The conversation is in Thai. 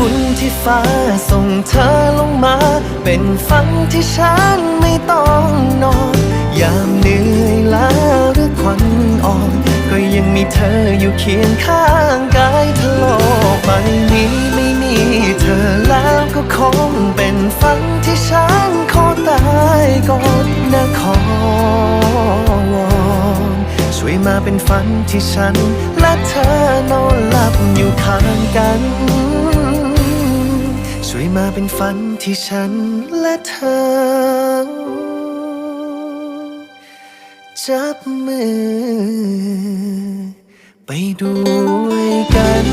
คุณที่ฟ้าส่งเธอลงมาเป็นฝันที่ฉันไม่ต้องนอนยามเหนื่อยล้าหรือควันอ่อนก็ยังมีเธออยู่เคียงข้างกายทะโลกใบนี้ไม่มีเธอแล้วก็คงเป็นฝันที่ฉันขอตายก่อนนะขอวอนช่วยมาเป็นฝันที่ฉันและเธอนอนหลับอยู่ข้างกันช่วยมาเป็นฝันที่ฉันและเธอจับมือไปด้วยกัน